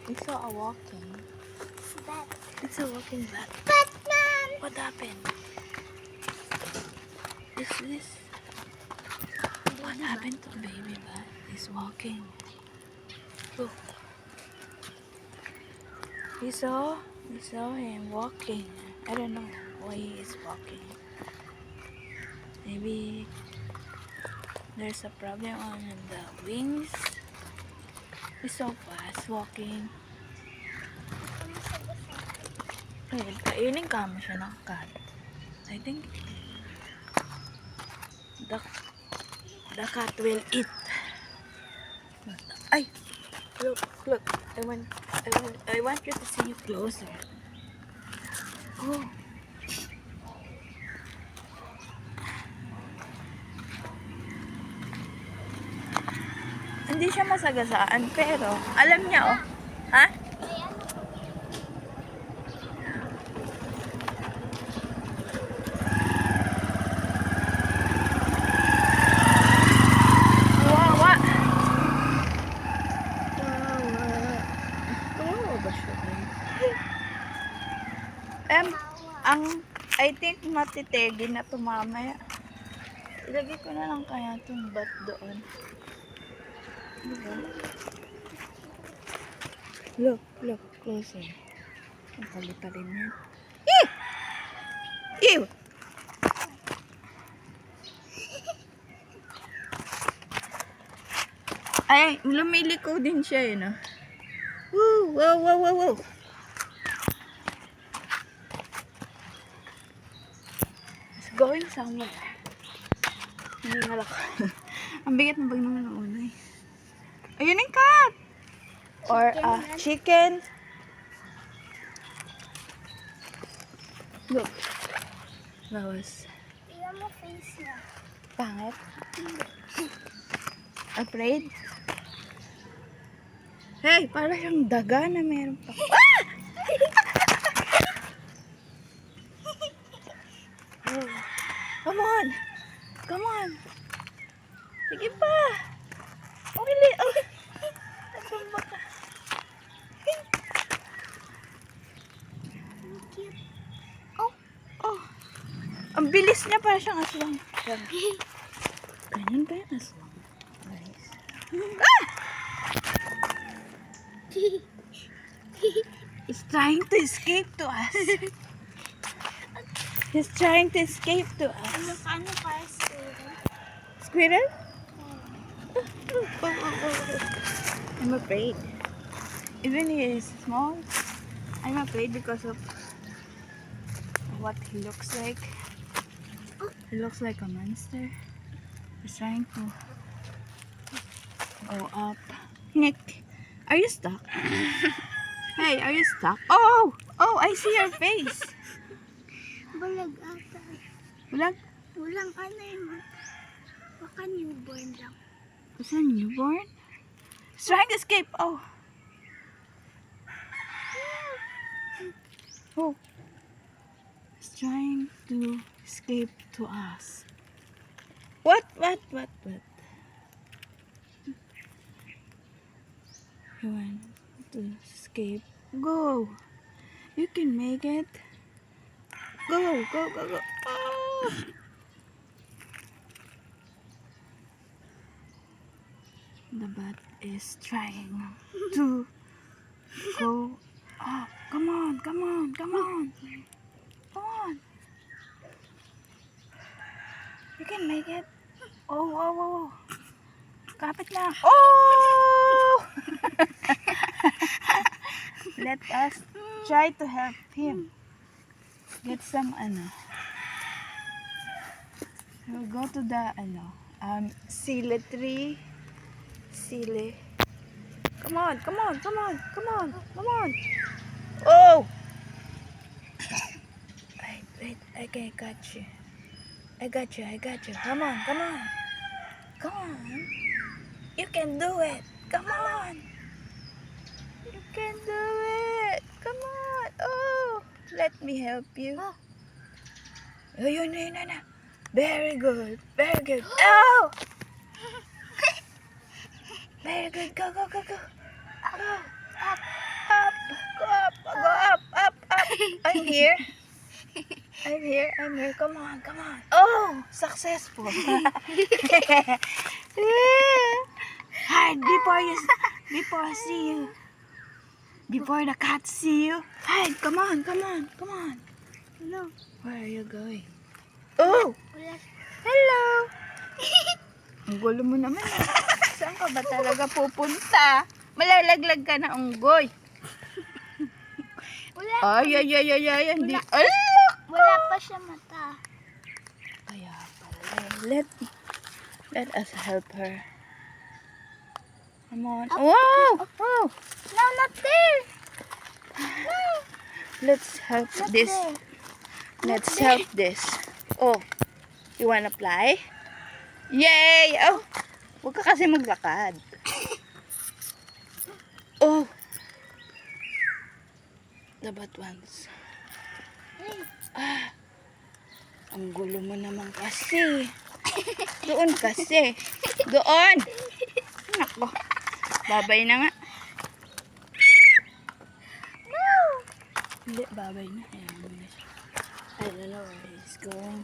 We saw a walking. Bat. It's a walking bat. Batman! What happened? This. What happened to baby bat? He's walking. Look. We saw him walking. I don't know why he is walking. Maybe there's a problem on the wings. He's so fast walking. Ayun, kainin ka mo siya ng cat. I think the cat will eat. Ay! Look. I want you to see you closer. Oh. Hindi siya masagasaan, pero alam niya, oh. Ha? Wawa. Ba siya, I think matitegi na to mamaya. Ilagay ko na lang kaya itong bat doon. Diba? Look, closer. Ang kalitarin niya. Ew! Ay, lumiliko din siya yun, oh. Woo! Wow! It's going somewhere. Hindi ngalak. Ang bigat ng bag naman ng unay. Ayun yung cat! Or chicken. Look. Flowers. Tingnan mo face niya. Pangit. Afraid? Hey, para siyang daga na meron pa. Ah! Oh. Come on. Sige pa. Okay. Natumba ka. Cute. Oh. Ang bilis niya, para siyang aswang. Ganyan ba yung aswang? Nice. Ah! He's trying to escape to us. He's trying to escape to us. Ano kaya Squirrel? I'm afraid. Even he is small, I'm afraid because of what he looks like. He looks like a monster. He's trying to go up. Nick, are you stuck? Hey, are you stuck? Oh, I see your face. Bulag ata. Bulag? Walang ano yun. Baka newborn lang. Is that newborn? He's trying to escape. Oh. He's trying to escape to us. What? You want to escape? Go. You can make it. Go. Oh. The bat is trying to go up. Come on. You can make it. Oh. Kapit na. Oh! Let us try to help him. Get some We'll go to the sile tree. Sile. Come on. Oh! Wait. I got you. I got you. Come on. You can do it. Come on. You can do it. Come on. Oh, let me help you. Oh, yun. Very good. Oh! Very good. Go. Up. here. I'm here. I'm here. Come on. Come on. Oh, successful. Hide before see you. Before the cat see you. Hide. Come on. Come on. Come on. Hello. Where are you going? Oh! Wala. Hello! Ang gulo mo naman. Saan ka ba talaga pupunta? Malalaglag ka na, unggoy. Wala. Ay. Hindi. Ay! Wala pa siya mata. Kaya pala. Let us help her. Come on. Wow! Oh! No, not there. Let's help Not this. there. Let's help this. Oh, you wanna fly? Yay! Oh, huwag ka kasi maglakad. Oh, the bad ones. Ang gulo mo naman kasi. Doon kasi. Doon. Nako. Babay na nga. No. Hindi, babay na. Ayan, I don't know where he's going.